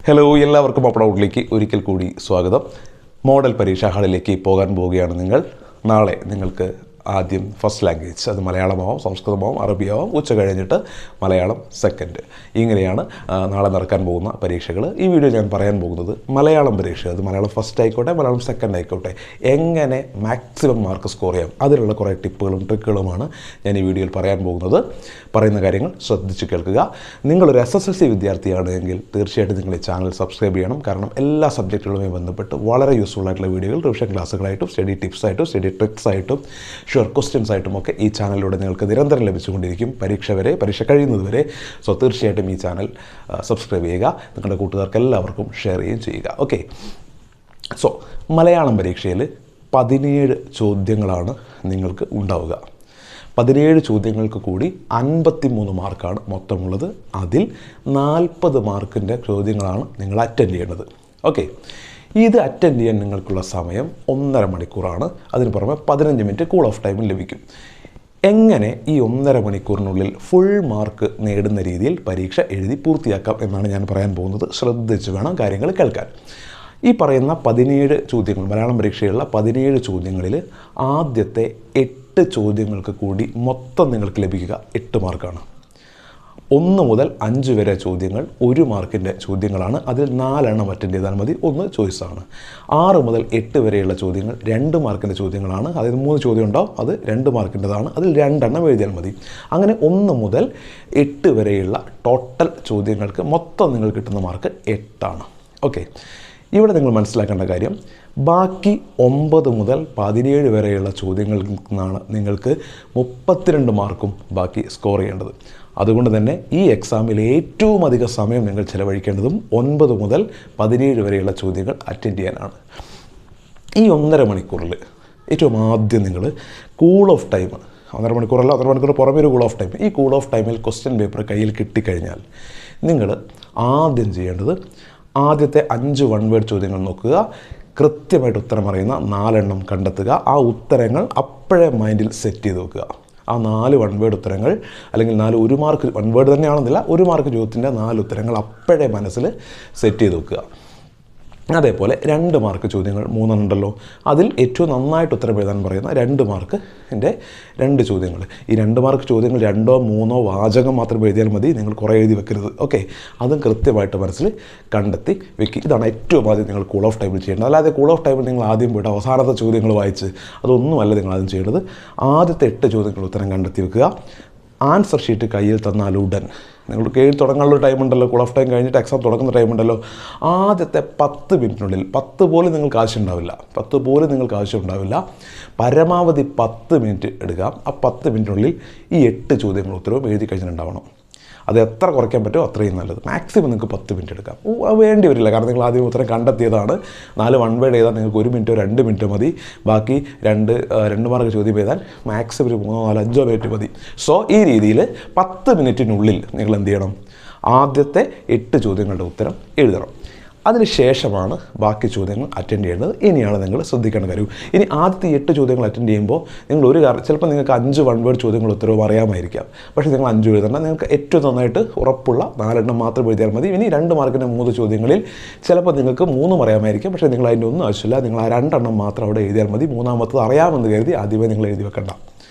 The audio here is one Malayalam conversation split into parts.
ഹലോ, എല്ലാവർക്കും അപ്ഡൗട്ടിലേക്ക് ഒരിക്കൽ കൂടി സ്വാഗതം. മോഡൽ പരീക്ഷാ ഹാളിലേക്ക് പോകാൻ പോവുകയാണ് നിങ്ങൾ. നാളെ നിങ്ങൾക്ക് ആദ്യം ഫസ്റ്റ് ലാംഗ്വേജ്, അത് മലയാളമാവും, സംസ്കൃതമാവും, അറബിയാവും, ഉച്ച കഴിഞ്ഞിട്ട് മലയാളം സെക്കൻഡ്. ഇങ്ങനെയാണ് നാളെ നടക്കാൻ പോകുന്ന പരീക്ഷകൾ. ഈ വീഡിയോ ഞാൻ പറയാൻ പോകുന്നത് മലയാളം പരീക്ഷ, അത് മലയാളം ഫസ്റ്റ് ആയിക്കോട്ടെ, മലയാളം സെക്കൻഡ് ആയിക്കോട്ടെ, എങ്ങനെ മാക്സിമം മാർക്ക് സ്കോർ ചെയ്യാം, അതിലുള്ള കുറേ ടിപ്പുകളും ട്രിക്കുകളുമാണ് ഞാൻ ഈ വീഡിയോയിൽ പറയാൻ പോകുന്നത്. പറയുന്ന കാര്യങ്ങൾ ശ്രദ്ധിച്ച് കേൾക്കുക. നിങ്ങളൊരു SSLC വിദ്യാർത്ഥിയാണ് എങ്കിൽ തീർച്ചയായിട്ടും നിങ്ങൾ ഈ ചാനൽ സബ്സ്ക്രൈബ് ചെയ്യണം. കാരണം എല്ലാ സബ്ജക്റ്റുകളുമായി ബന്ധപ്പെട്ട് വളരെ യൂസ്ഫുൾ ആയിട്ടുള്ള വീഡിയോകൾ റിവിഷൻ ക്ലാസ്സുകളായിട്ടും സ്റ്റഡി ടിപ്സ് ആയിട്ടും സ്റ്റഡി ട്രിക്സ് ആയിട്ടും ഷുവർ ക്വസ്റ്റ്യൻസ് ആയിട്ടും ഒക്കെ ഈ ചാനലിലൂടെ നിങ്ങൾക്ക് നിരന്തരം ലഭിച്ചുകൊണ്ടിരിക്കും, പരീക്ഷ കഴിയുന്നത് വരെ. സോ തീർച്ചയായിട്ടും ഈ ചാനൽ സബ്സ്ക്രൈബ് ചെയ്യുക, നിങ്ങളുടെ കൂട്ടുകാർക്ക് എല്ലാവർക്കും ഷെയർ ചെയ്യുകയും ചെയ്യുക. ഓക്കെ, സോ മലയാളം പരീക്ഷയിൽ 17 ചോദ്യങ്ങളാണ് നിങ്ങൾക്ക് ഉണ്ടാവുക. 17 ചോദ്യങ്ങൾക്ക് കൂടി 53 മാർക്കാണ് മൊത്തമുള്ളത്. അതിൽ 40 മാർക്കിൻ്റെ ചോദ്യങ്ങളാണ് നിങ്ങൾ അറ്റൻഡ് ചെയ്യേണ്ടത്. ഓക്കെ, ഇത് അറ്റൻഡ് ചെയ്യാൻ നിങ്ങൾക്കുള്ള സമയം 1.5 മണിക്കൂറാണ്. അതിന് പുറമെ 15 മിനിറ്റ് കൂൾ ഓഫ് ടൈമും ലഭിക്കും. എങ്ങനെ ഈ 1.5 മണിക്കൂറിനുള്ളിൽ ഫുൾ മാർക്ക് നേടുന്ന രീതിയിൽ പരീക്ഷ എഴുതി പൂർത്തിയാക്കാം എന്നാണ് ഞാൻ പറയാൻ പോകുന്നത്. ശ്രദ്ധിച്ച് വേണം കാര്യങ്ങൾ കേൾക്കാൻ. ഈ പറയുന്ന 17 ചോദ്യങ്ങൾ, മലയാളം പരീക്ഷയിലുള്ള 17 ചോദ്യങ്ങളിൽ ആദ്യത്തെ 8 ചോദ്യങ്ങൾക്ക് കൂടി മൊത്തം നിങ്ങൾക്ക് ലഭിക്കുക 8 മാർക്കാണ്. 1 മുതൽ 5 വരെ ചോദ്യങ്ങൾ 1 മാർക്കിൻ്റെ ചോദ്യങ്ങളാണ്. അതിൽ 4 എണ്ണം അറ്റൻഡ് ചെയ്താൽ മതി, 1 ചോയ്സാണ്. 6 മുതൽ 8 വരെയുള്ള ചോദ്യങ്ങൾ 2 മാർക്കിൻ്റെ ചോദ്യങ്ങളാണ്. അതായത് 3 ചോദ്യം ഉണ്ടാവും, അത് 2 മാർക്കിൻ്റെതാണ്. അതിൽ 2 എണ്ണം എഴുതിയാൽ മതി. അങ്ങനെ 1 മുതൽ 8 വരെയുള്ള ടോട്ടൽ ചോദ്യങ്ങൾക്ക് മൊത്തം നിങ്ങൾ കിട്ടുന്ന മാർക്ക് 8 ആണ്. ഓക്കെ, ഇവിടെ നിങ്ങൾ മനസ്സിലാക്കേണ്ട കാര്യം, ബാക്കി 9 മുതൽ 17 വരെയുള്ള ചോദ്യങ്ങളിൽ നിന്നാണ് നിങ്ങൾക്ക് 32 മാർക്കും ബാക്കി സ്കോർ ചെയ്യേണ്ടത്. അതുകൊണ്ട് തന്നെ ഈ എക്സാമിൽ ഏറ്റവും അധികം സമയം നിങ്ങൾ ചിലവഴിക്കേണ്ടതും 9 മുതൽ 17 വരെയുള്ള ചോദ്യങ്ങൾ അറ്റൻഡ് ചെയ്യാനാണ്. ഈ 1.5 മണിക്കൂറിൽ ഏറ്റവും ആദ്യം നിങ്ങൾ കൂൾ ഓഫ് ടൈം, 1.5 മണിക്കൂറല്ല, 1.5 മണിക്കൂർ പുറമേ ഒരു കൂൾ ഓഫ് ടൈം, ഈ കൂൾ ഓഫ് ടൈമിൽ ക്വസ്റ്റ്യൻ പേപ്പർ കയ്യിൽ കിട്ടിക്കഴിഞ്ഞാൽ നിങ്ങൾ ആദ്യം ചെയ്യേണ്ടത് ആദ്യത്തെ 5 വൺ വേർഡ് ചോദ്യങ്ങൾ നോക്കുക, കൃത്യമായിട്ട് ഉത്തരം അറിയുന്ന 4 എണ്ണം കണ്ടെത്തുക. ആ ഉത്തരങ്ങൾ അപ്പോഴേ മൈൻഡിൽ സെറ്റ് ചെയ്ത് വെക്കുക. ആ 4 വൺ വേർഡ് ഉത്തരങ്ങൾ, അല്ലെങ്കിൽ 4 1 മാർക്ക് വൺ വേർഡ് തന്നെയാണെന്നില്ല, 1 മാർക്ക് ചോദ്യത്തിൻ്റെ 4 ഉത്തരങ്ങൾ അപ്പോഴേ മനസ്സിൽ സെറ്റ് ചെയ്ത് വെക്കുക. അതേപോലെ 2 മാർക്ക് ചോദ്യങ്ങൾ 3 ഉണ്ടല്ലോ, അതിൽ ഏറ്റവും നന്നായിട്ട് ഉത്തരം എഴുതാൻ പറയുന്ന 2 മാർക്കിൻ്റെ 2 ചോദ്യങ്ങൾ. ഈ 2 മാർക്ക് ചോദ്യങ്ങൾ 2 3 വാചകം മാത്രം എഴുതിയാൽ മതി, നിങ്ങൾ കുറേ എഴുതി വെക്കരുത്. ഓക്കെ, അതും കൃത്യമായിട്ട് മനസ്സിൽ കണ്ടെത്തി വെക്കുക. ഇതാണ് ഏറ്റവും ആദ്യം നിങ്ങൾ കൂൾ ഓഫ് ടൈമിൽ ചെയ്യേണ്ടത്. അല്ലാതെ കൂൾ ഓഫ് ടൈമിൽ നിങ്ങൾ ആദ്യം പോയിട്ട് അവസാനത്തെ ചോദ്യങ്ങൾ വായിച്ച് അതൊന്നുമല്ല നിങ്ങൾ ആദ്യം ചെയ്യേണ്ടത്. ആദ്യത്തെ 8 ചോദ്യങ്ങൾ ഉത്തരം കണ്ടെത്തി വെക്കുക. ആൻസർ ഷീറ്റ് കയ്യിൽ തന്നാൽ ഉടൻ, നിങ്ങൾക്ക് എഴുതി തുടങ്ങാനുള്ള ടൈം ഉണ്ടല്ലോ, കൂൾ ഓഫ് ടൈം കഴിഞ്ഞിട്ട് എക്സാം തുടങ്ങുന്ന ടൈം ഉണ്ടല്ലോ, ആദ്യത്തെ 10 മിനിറ്റിനുള്ളിൽ 10 പോലും നിങ്ങൾക്ക് ആവശ്യമുണ്ടാവില്ല, പരമാവധി 10 മിനിറ്റ് എടുക്കാം. ആ 10 മിനിറ്റിനുള്ളിൽ ഈ 8 ചോദ്യങ്ങൾ ഉത്തരവും എഴുതി കഴിഞ്ഞിട്ടുണ്ടാവണം. അത് എത്ര കുറയ്ക്കാൻ പറ്റുമോ അത്രയും നല്ലത്. മാക്സിമം നിങ്ങൾക്ക് 10 മിനിറ്റ് എടുക്കാം. വേണ്ടി വരില്ല, കാരണം നിങ്ങൾ ആദ്യം ഉത്തരം കണ്ടെത്തിയതാണ്. 4 വൺ വേർഡ് എഴുതാൻ നിങ്ങൾക്ക് 1 മിനിറ്റോ 2 മിനിറ്റോ മതി. ബാക്കി 2 മാർക്ക് ചോദ്യം എഴുതാൻ മാക്സിമം ഒരു 3 4 5 മിനിറ്റ് മതി. സോ ഈ രീതിയിൽ 10 മിനിറ്റിനുള്ളിൽ നിങ്ങൾ എന്ത് ചെയ്യണം, ആദ്യത്തെ 8 ചോദ്യങ്ങളുടെ ഉത്തരം എഴുതണം. അതിന് ശേഷമാണ് ബാക്കി ചോദ്യങ്ങൾ അറ്റൻഡ് ചെയ്യേണ്ടത്. ഇനിയാണ് നിങ്ങൾ ശ്രദ്ധിക്കേണ്ട കാര്യം. ഇനി ആദ്യത്തെ 8 ചോദ്യങ്ങൾ അറ്റൻഡ് ചെയ്യുമ്പോൾ നിങ്ങൾ ഒരു കാരണം, ചിലപ്പോൾ നിങ്ങൾക്ക് 5 വൺ വേർഡ് ചോദ്യങ്ങൾ ഉത്തരവും അറിയാമായിരിക്കാം, പക്ഷേ നിങ്ങൾ 5 എഴുതണ്ട. നിങ്ങൾക്ക് ഏറ്റവും നന്നായിട്ട് ഉറപ്പുള്ള 4 എണ്ണം മാത്രം എഴുതിയാൽ മതി. ഇനി 2 മാർക്കിൻ്റെ 3 ചോദ്യങ്ങളിൽ ചിലപ്പോൾ നിങ്ങൾക്ക് 3 അറിയാമായിരിക്കും, പക്ഷേ നിങ്ങൾ അതിൻ്റെ ഒന്നും ആവശ്യമില്ല. നിങ്ങൾ ആ 2 എണ്ണം മാത്രം അവിടെ എഴുതിയാൽ മതി. 3ാമത്തത് അറിയാമെന്ന് കരുതി ആദ്യമേ നിങ്ങൾ എഴുതി വെക്കണ്ട.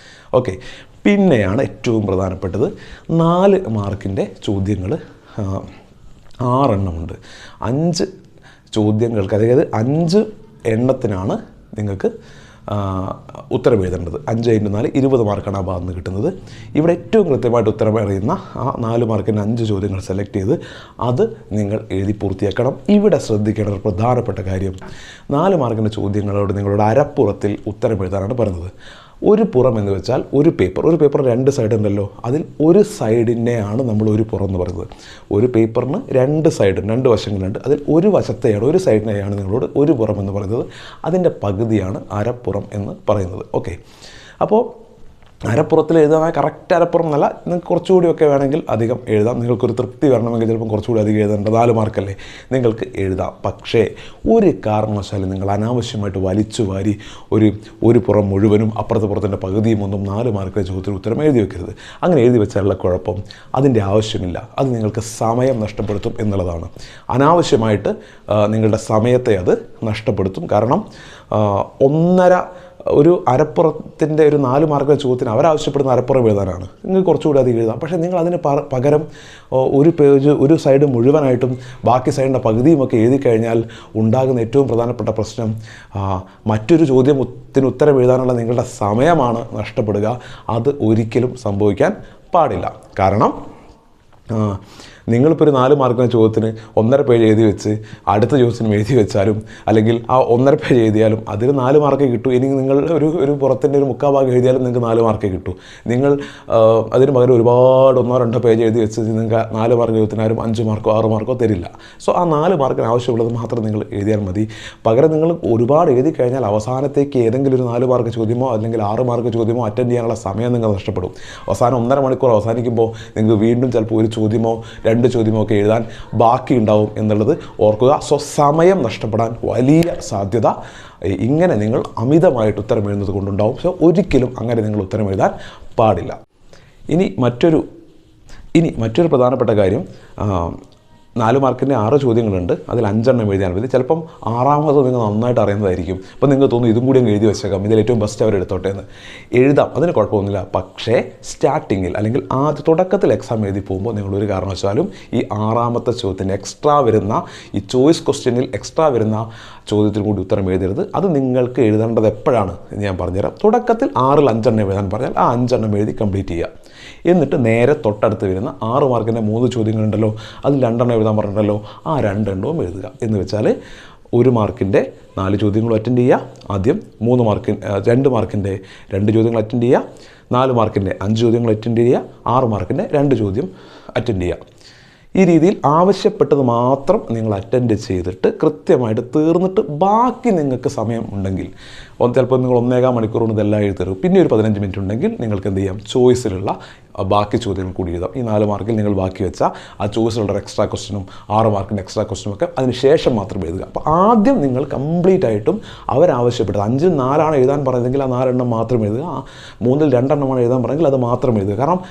ഓക്കെ, പിന്നെയാണ് ഏറ്റവും പ്രധാനപ്പെട്ടത് 4 മാർക്കിൻ്റെ ചോദ്യങ്ങൾ 6 എണ്ണമുണ്ട്. 5 ചോദ്യങ്ങൾക്ക്, അതായത് 5 എണ്ണത്തിനാണ് നിങ്ങൾക്ക് ഉത്തരം എഴുതേണ്ടത്. 5 × 4 20 മാർക്കാണ് ആ ഭാഗത്ത് നിന്ന് കിട്ടുന്നത്. ഇവിടെ ഏറ്റവും കൃത്യമായിട്ട് ഉത്തരം അറിയുന്ന ആ 4 മാർക്കിന് 5 ചോദ്യങ്ങൾ സെലക്ട് ചെയ്ത് അത് നിങ്ങൾ എഴുതി പൂർത്തിയാക്കണം. ഇവിടെ ശ്രദ്ധിക്കേണ്ട ഒരു പ്രധാനപ്പെട്ട കാര്യം, 4 മാർക്കിൻ്റെ ചോദ്യങ്ങളോട് നിങ്ങളുടെ അരപ്പുറത്തിൽ ഉത്തരം എഴുതാനാണ് പറയുന്നത്. ഒരു പുറം എന്ന് വെച്ചാൽ ഒരു പേപ്പർ 2 സൈഡ് ഉണ്ടല്ലോ, അതിൽ ഒരു സൈഡിനെയാണ് നമ്മൾ ഒരു പുറം എന്ന് പറയുന്നത്. ഒരു പേപ്പറിന് 2 സൈഡ്, 2 വശങ്ങളുണ്ട്. അതിൽ ഒരു വശത്തെയാണ്, ഒരു സൈഡിനെയാണ് നിങ്ങളോട് ഒരു പുറം എന്ന് പറയുന്നത്. അതിൻ്റെ പകുതിയാണ് അരപ്പുറം എന്ന് പറയുന്നത്. ഓക്കെ, അപ്പോൾ അരപ്പുറത്തിൽ എഴുതാൻ കറക്റ്റ് അരപ്പുറം എന്നല്ല, നിങ്ങൾക്ക് കുറച്ചുകൂടിയൊക്കെ വേണമെങ്കിൽ അധികം എഴുതാം. നിങ്ങൾക്കൊരു തൃപ്തി വരണമെങ്കിൽ ചിലപ്പം കുറച്ചുകൂടി അധികം എഴുതേണ്ട 4 മാർക്കല്ലേ, നിങ്ങൾക്ക് എഴുതാം. പക്ഷേ ഒരു കാരണവശാലും നിങ്ങൾ അനാവശ്യമായിട്ട് വലിച്ചു വാരി ഒരു പുറം മുഴുവനും അപ്പുറത്തിൻ്റെ പകുതിയും ഒന്നും 4 മാർക്കിലെ ചോദ്യത്തിന് ഉത്തരം എഴുതി വെക്കരുത്. അങ്ങനെ എഴുതി വെച്ചാലുള്ള കുഴപ്പം അതിൻ്റെ ആവശ്യമില്ല. അത് നിങ്ങൾക്ക് സമയം നഷ്ടപ്പെടുത്തും എന്നുള്ളതാണ്. അനാവശ്യമായിട്ട് നിങ്ങളുടെ സമയത്തെ അത് നഷ്ടപ്പെടുത്തും. കാരണം ഒരു അരപ്പുറത്തിൻ്റെ ഒരു 4 മാർക്കിലെ ചോദ്യത്തിന് അവരാവശ്യപ്പെടുന്ന അരപ്പുറം എഴുതാനാണ്. നിങ്ങൾക്ക് കുറച്ചുകൂടി അധികം എഴുതാം. പക്ഷേ നിങ്ങൾ അതിന് പകരം ഒരു സൈഡ് മുഴുവനായിട്ടും ബാക്കി സൈഡിൻ്റെ പകുതിയുമൊക്കെ എഴുതി കഴിഞ്ഞാൽ ഉണ്ടാകുന്ന ഏറ്റവും പ്രധാനപ്പെട്ട പ്രശ്നം മറ്റൊരു ചോദ്യത്തിന് ഉത്തരം എഴുതാനുള്ള നിങ്ങളുടെ സമയമാണ് നഷ്ടപ്പെടുക. അത് ഒരിക്കലും സംഭവിക്കാൻ പാടില്ല. കാരണം നിങ്ങളിപ്പോൾ ഒരു 4 മാർക്കിൻ്റെ ചോദ്യത്തിന് 1.5 പേജ് എഴുതി വെച്ച് അടുത്ത ചോദ്യത്തിനും എഴുതി വെച്ചാലും അല്ലെങ്കിൽ ആ 1.5 പേജ് എഴുതിയാലും അതിന് 4 മാർക്ക് കിട്ടും. ഇനി നിങ്ങൾ ഒരു പുറത്തിൻ്റെ ഒരു 3/4 ഭാഗം എഴുതിയാലും നിങ്ങൾക്ക് 4 മാർക്ക് കിട്ടും. നിങ്ങൾ അതിന് പകരം ഒരുപാട് 1-2 പേജ് എഴുതി വെച്ച് നിങ്ങൾക്ക് 4 മാർക്ക് ചോദ്യത്തിന് ആരും 5 മാർക്കോ 6 മാർക്കോ തരില്ല. സോ ആ 4 മാർക്കിന് ആവശ്യമുള്ളത് മാത്രം നിങ്ങൾ എഴുതിയാൽ മതി. പകരം നിങ്ങൾ ഒരുപാട് എഴുതി കഴിഞ്ഞാൽ അവസാനത്തേക്ക് ഏതെങ്കിലും ഒരു 4 മാർക്ക് ചോദ്യമോ അല്ലെങ്കിൽ 6 മാർക്ക് ചോദ്യമോ അറ്റൻഡ് ചെയ്യാനുള്ള സമയം നിങ്ങൾ നഷ്ടപ്പെടും. അവസാനം 1.5 മണിക്കൂർ അവസാനിക്കുമ്പോൾ നിങ്ങൾക്ക് വീണ്ടും ചിലപ്പോൾ ഒരു ചോദ്യമോ 2 ചോദ്യമോ ഒക്കെ എഴുതാൻ ബാക്കി ഉണ്ടാവും എന്നുള്ളത് ഓർക്കുക. സോ സമയം നഷ്ടപ്പെടാൻ വലിയ സാധ്യത ഇങ്ങനെ നിങ്ങൾ അമിതമായിട്ട് ഉത്തരം എഴുതുന്നത് കൊണ്ടുണ്ടാവും. സോ ഒരിക്കലും അങ്ങനെ നിങ്ങൾ ഉത്തരം എഴുതാൻ പാടില്ല. ഇനി മറ്റൊരു പ്രധാനപ്പെട്ട കാര്യം, 4 മാർക്കിൻ്റെ 6 ചോദ്യങ്ങളുണ്ട്. അതിൽ 5 എണ്ണം എഴുതിയാൽ മതി. ചിലപ്പം 6ാമത് നിങ്ങൾ നന്നായിട്ട് അറിയുന്നതായിരിക്കും. അപ്പോൾ നിങ്ങൾക്ക് തോന്നും ഇതും കൂടി അങ്ങ് എഴുതി വെച്ചേക്കാം, ഇതിൽ ഏറ്റവും ബെസ്റ്റ് അവർ എടുത്തോട്ടെ എന്ന്. എഴുതാം, അതിന് കുഴപ്പമൊന്നുമില്ല. പക്ഷേ സ്റ്റാർട്ടിങ്ങിൽ അല്ലെങ്കിൽ തുടക്കത്തിൽ എക്സാം എഴുതി പോകുമ്പോൾ നിങ്ങളൊരു കാരണവശാലും ഈ 6ാമത്തെ ചോദ്യത്തിന് എക്സ്ട്രാ വരുന്ന ഈ ചോയ്സ് ക്വസ്റ്റ്യനിൽ എക്സ്ട്രാ വരുന്ന ചോദ്യത്തിന് കൂടി ഉത്തരം എഴുതരുത്. അത് നിങ്ങൾക്ക് എഴുതേണ്ടത് എപ്പോഴാണ് എന്ന് ഞാൻ പറഞ്ഞുതരാം. തുടക്കത്തിൽ 6ൽ 5 എണ്ണം എഴുതാൻ പറഞ്ഞാൽ ആ 5 എണ്ണം എഴുതി കംപ്ലീറ്റ് ചെയ്യുക. എന്നിട്ട് നേരെ തൊട്ടടുത്ത് വരുന്ന 6 മാർക്കിൻ്റെ 3 ചോദ്യങ്ങളുണ്ടല്ലോ, അതിൽ 2 എണ്ണം എഴുതാൻ പറഞ്ഞിട്ടുണ്ടല്ലോ, ആ 2 എണ്ണവും എഴുതുക. എന്ന് വെച്ചാൽ 1 മാർക്കിൻ്റെ 4 ചോദ്യങ്ങളും അറ്റൻഡ് ചെയ്യുക. ആദ്യം 2 മാർക്കിൻ്റെ 2 ചോദ്യങ്ങൾ അറ്റൻഡ് ചെയ്യുക. 4 മാർക്കിൻ്റെ 5 ചോദ്യങ്ങൾ അറ്റൻഡ് ചെയ്യുക. 6 മാർക്കിൻ്റെ 2 ചോദ്യം അറ്റൻഡ് ചെയ്യുക. ഈ രീതിയിൽ ആവശ്യപ്പെട്ടത് മാത്രം നിങ്ങൾ അറ്റൻഡ് ചെയ്തിട്ട് കൃത്യമായിട്ട് തീർന്നിട്ട് ബാക്കി നിങ്ങൾക്ക് സമയം ഉണ്ടെങ്കിൽ ചിലപ്പോൾ നിങ്ങൾ 1.25 മണിക്കൂർ കൊണ്ട് ഇതെല്ലാം എഴുതി തരും. പിന്നെ ഒരു 15 മിനിറ്റ് ഉണ്ടെങ്കിൽ നിങ്ങൾക്ക് എന്ത് ചെയ്യാം, ചോയ്സിലുള്ള ബാക്കി ചോദ്യങ്ങൾ കൂടി എഴുതാം. ഈ 4 മാർക്കിൽ നിങ്ങൾ ബാക്കി വെച്ചാൽ ആ ചോയ്സിലുള്ള എക്സ്ട്രാ ക്വസ്റ്റ്യനും 6 മാർക്കിൻ്റെ എക്സ്ട്രാ ക്വസ്റ്റ്യനും ഒക്കെ അതിന് ശേഷം മാത്രം എഴുതുക. അപ്പോൾ ആദ്യം നിങ്ങൾ കംപ്ലീറ്റ് ആയിട്ടും അവരാവശ്യപ്പെട്ടത് 5-ൽ 4 എഴുതാൻ പറയുന്നതെങ്കിൽ ആ 4 എണ്ണം മാത്രം എഴുതുക. 3-ൽ 2 എണ്ണമാണ് എഴുതാൻ പറഞ്ഞെങ്കിൽ അത് മാത്രം എഴുതുക. കാരണം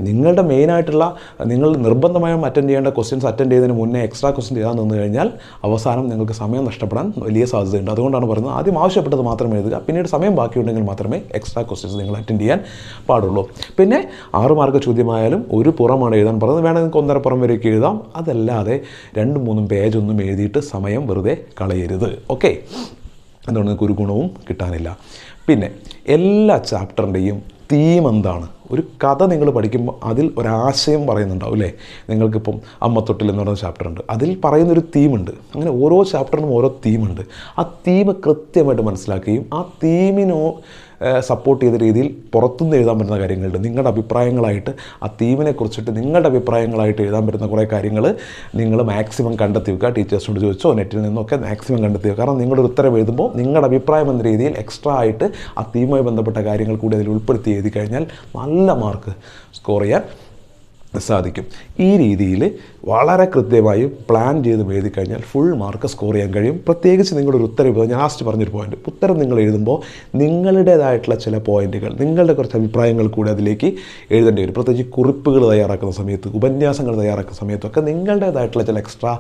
നിങ്ങളുടെ മെയിനായിട്ടുള്ള നിങ്ങൾ നിർബന്ധമായും അറ്റൻഡ് ചെയ്യേണ്ട ക്വസ്റ്റ്യൻസ് അറ്റൻഡ് ചെയ്തതിന് മുന്നേ എക്സ്ട്രാ ക്വസ്റ്റ്യൻ എഴുതാൻ നിന്ന് കഴിഞ്ഞാൽ അവസാനം നിങ്ങൾക്ക് സമയം നഷ്ടപ്പെടാൻ വലിയ സാധ്യതയുണ്ട്. അതുകൊണ്ടാണ് പറയുന്നത് ആദ്യം ആവശ്യപ്പെട്ടത് മാത്രം എഴുതുക. പിന്നീട് സമയം ബാക്കിയുണ്ടെങ്കിൽ മാത്രമേ എക്സ്ട്രാ ക്വസ്റ്റ്യൻസ് നിങ്ങൾ അറ്റൻഡ് ചെയ്യാൻ പാടുള്ളൂ. പിന്നെ 6 മാർക്ക് ചോദ്യമായാലും ഒരു പുറമാണ് എഴുതാൻ പറയുന്നത്, വേണമെങ്കിൽ നിങ്ങൾക്ക് 1.5 പുറം വരെയൊക്കെ എഴുതാം. അതല്ലാതെ 2-3 പേജൊന്നും എഴുതിയിട്ട് സമയം വെറുതെ കളയരുത്. ഓക്കെ, അതുകൊണ്ട് നിങ്ങൾക്ക് ഒരു ഗുണവും കിട്ടാനില്ല. പിന്നെ എല്ലാ ചാപ്റ്ററിൻ്റെയും തീം എന്താണ്? ഒരു കഥ നിങ്ങൾ പഠിക്കുമ്പോൾ അതിൽ ഒരാശയം പറയുന്നുണ്ടാവും അല്ലേ? നിങ്ങൾക്കിപ്പം അമ്മത്തൊട്ടിൽ എന്ന് പറയുന്ന ചാപ്റ്റർ ഉണ്ട്, അതിൽ പറയുന്നൊരു തീമുണ്ട്. അങ്ങനെ ഓരോ ചാപ്റ്ററിനും ഓരോ തീമുണ്ട്. ആ തീം കൃത്യമായിട്ട് മനസ്സിലാക്കുകയും ആ തീമിനോ സപ്പോർട്ട് ചെയ്ത രീതിയിൽ പുറത്തുനിന്ന് എഴുതാൻ പറ്റുന്ന കാര്യങ്ങളുണ്ട്. നിങ്ങളുടെ അഭിപ്രായങ്ങളായിട്ട് ആ തീമിനെ കുറിച്ചിട്ട് നിങ്ങളുടെ അഭിപ്രായങ്ങളായിട്ട് എഴുതാൻ പറ്റുന്ന കുറേ കാര്യങ്ങൾ നിങ്ങൾ മാക്സിമം കണ്ടെത്തി വെക്കുക. ടീച്ചേഴ്സിനോട് ചോദിച്ചോ നെറ്റിൽ നിന്നൊക്കെ മാക്സിമം കണ്ടെത്തി വെക്കുക. കാരണം നിങ്ങളുടെ ഉത്തരം എഴുതുമ്പോൾ നിങ്ങളുടെ അഭിപ്രായം എന്ന രീതിയിൽ എക്സ്ട്രാ ആയിട്ട് ആ തീമുമായി ബന്ധപ്പെട്ട കാര്യങ്ങൾ കൂടി അതിൽ ഉൾപ്പെടുത്തി എഴുതി കഴിഞ്ഞാൽ നല്ല മാർക്ക് സ്കോർ ചെയ്യാൻ സാധിക്കും. ഈ രീതിയിൽ വളരെ കൃത്യമായി പ്ലാൻ ചെയ്ത് എഴുതി കഴിഞ്ഞാൽ ഫുൾ മാർക്ക് സ്കോർ ചെയ്യാൻ കഴിയും. പ്രത്യേകിച്ച് നിങ്ങളുടെ ഒരു ഉത്തരം ഞാൻ ലാസ്റ്റ് പറഞ്ഞൊരു പോയിന്റ്, ഉത്തരം നിങ്ങൾ എഴുതുമ്പോൾ നിങ്ങളുടേതായിട്ടുള്ള ചില പോയിന്റുകൾ, നിങ്ങളുടെ കുറച്ച് അഭിപ്രായങ്ങൾ കൂടി അതിലേക്ക് എഴുതേണ്ടി വരും. പ്രത്യേകിച്ച് കുറിപ്പുകൾ തയ്യാറാക്കുന്ന സമയത്ത്, ഉപന്യാസങ്ങൾ തയ്യാറാക്കുന്ന സമയത്തൊക്കെ നിങ്ങളുടേതായിട്ടുള്ള ചില എക്സ്ട്രാ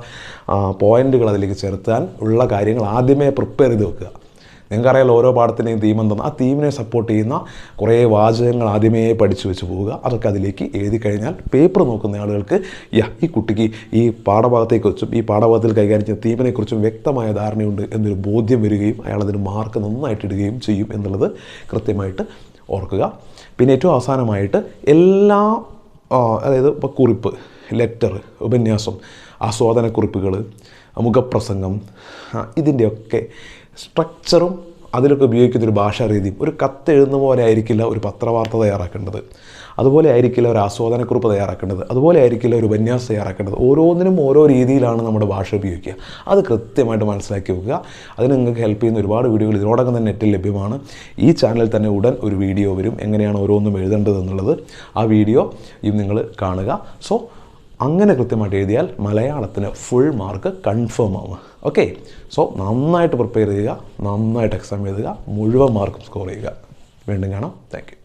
പോയിന്റുകൾ അതിലേക്ക് ചേർത്താൻ ഉള്ള കാര്യങ്ങൾ ആദ്യമേ പ്രിപ്പയർ ചെയ്ത് വെക്കുക. നിങ്ങൾക്കറിയാലോ ഓരോ പാഠത്തിൻ്റെയും തീം എന്താണ്, ആ തീമിനെ സപ്പോർട്ട് ചെയ്യുന്ന കുറേ വാചകങ്ങൾ ആദ്യമേ പഠിച്ചു വെച്ച് പോവുക. അതൊക്കെ അതിലേക്ക് എഴുതി കഴിഞ്ഞാൽ പേപ്പർ നോക്കുന്ന ആളുകൾക്ക് ഈ കുട്ടിക്ക് ഈ പാഠഭാഗത്തെക്കുറിച്ചും ഈ പാഠഭാഗത്തിൽ കൈകാര്യം ചെയ്യുന്ന തീമിനെക്കുറിച്ചും വ്യക്തമായ ധാരണയുണ്ട് എന്നൊരു ബോധ്യം വരികയും അയാളതിന് മാർക്ക് നന്നായിട്ട് ഇടുകയും ചെയ്യും എന്നുള്ളത് കൃത്യമായിട്ട് ഓർക്കുക. പിന്നെ ഏറ്റവും അവസാനമായിട്ട് എല്ലാ അതായത് ഇപ്പോൾ കുറിപ്പ്, ലെറ്റർ, ഉപന്യാസം, ആസ്വാദനക്കുറിപ്പുകൾ, മുഖപ്രസംഗം, ഇതിൻ്റെയൊക്കെ സ്ട്രക്ചറും അതിലൊക്കെ ഉപയോഗിക്കുന്നൊരു ഭാഷാ രീതിയും ഒരു കത്ത് എഴുതുന്ന പോലെ ആയിരിക്കില്ല ഒരു പത്രവാർത്ത തയ്യാറാക്കേണ്ടത്, അതുപോലെ ആയിരിക്കില്ല ഒരു ആസ്വാദനക്കുറിപ്പ് തയ്യാറാക്കേണ്ടത്, അതുപോലെ ആയിരിക്കില്ല ഒരു ഉപന്യാസം തയ്യാറാക്കേണ്ടത്. ഓരോന്നിനും ഓരോ രീതിയിലാണ് നമ്മുടെ ഭാഷ ഉപയോഗിക്കുക. അത് കൃത്യമായിട്ട് മനസ്സിലാക്കി വെക്കുക. അതിന് നിങ്ങൾക്ക് ഹെൽപ്പ് ചെയ്യുന്ന ഒരുപാട് വീഡിയോകൾ ഇതിനോടൊപ്പം തന്നെ നെറ്റിൽ ലഭ്യമാണ്. ഈ ചാനലിൽ തന്നെ ഉടൻ ഒരു വീഡിയോ വരും, എങ്ങനെയാണ് ഓരോന്നും എഴുതേണ്ടത് എന്നുള്ളത്. ആ വീഡിയോ നിങ്ങൾ കാണുക. സോ അങ്ങനെ കൃത്യമായിട്ട് എഴുതിയാൽ മലയാളത്തിന് ഫുൾ മാർക്ക് കൺഫേം ആവും. ഓക്കെ, സോ നന്നായിട്ട് പ്രിപ്പയർ ചെയ്യുക, നന്നായിട്ട് എക്സാം എഴുതുക, മുഴുവൻ മാർക്കും സ്കോർ ചെയ്യുക. വീണ്ടും കാണാം. Thank you.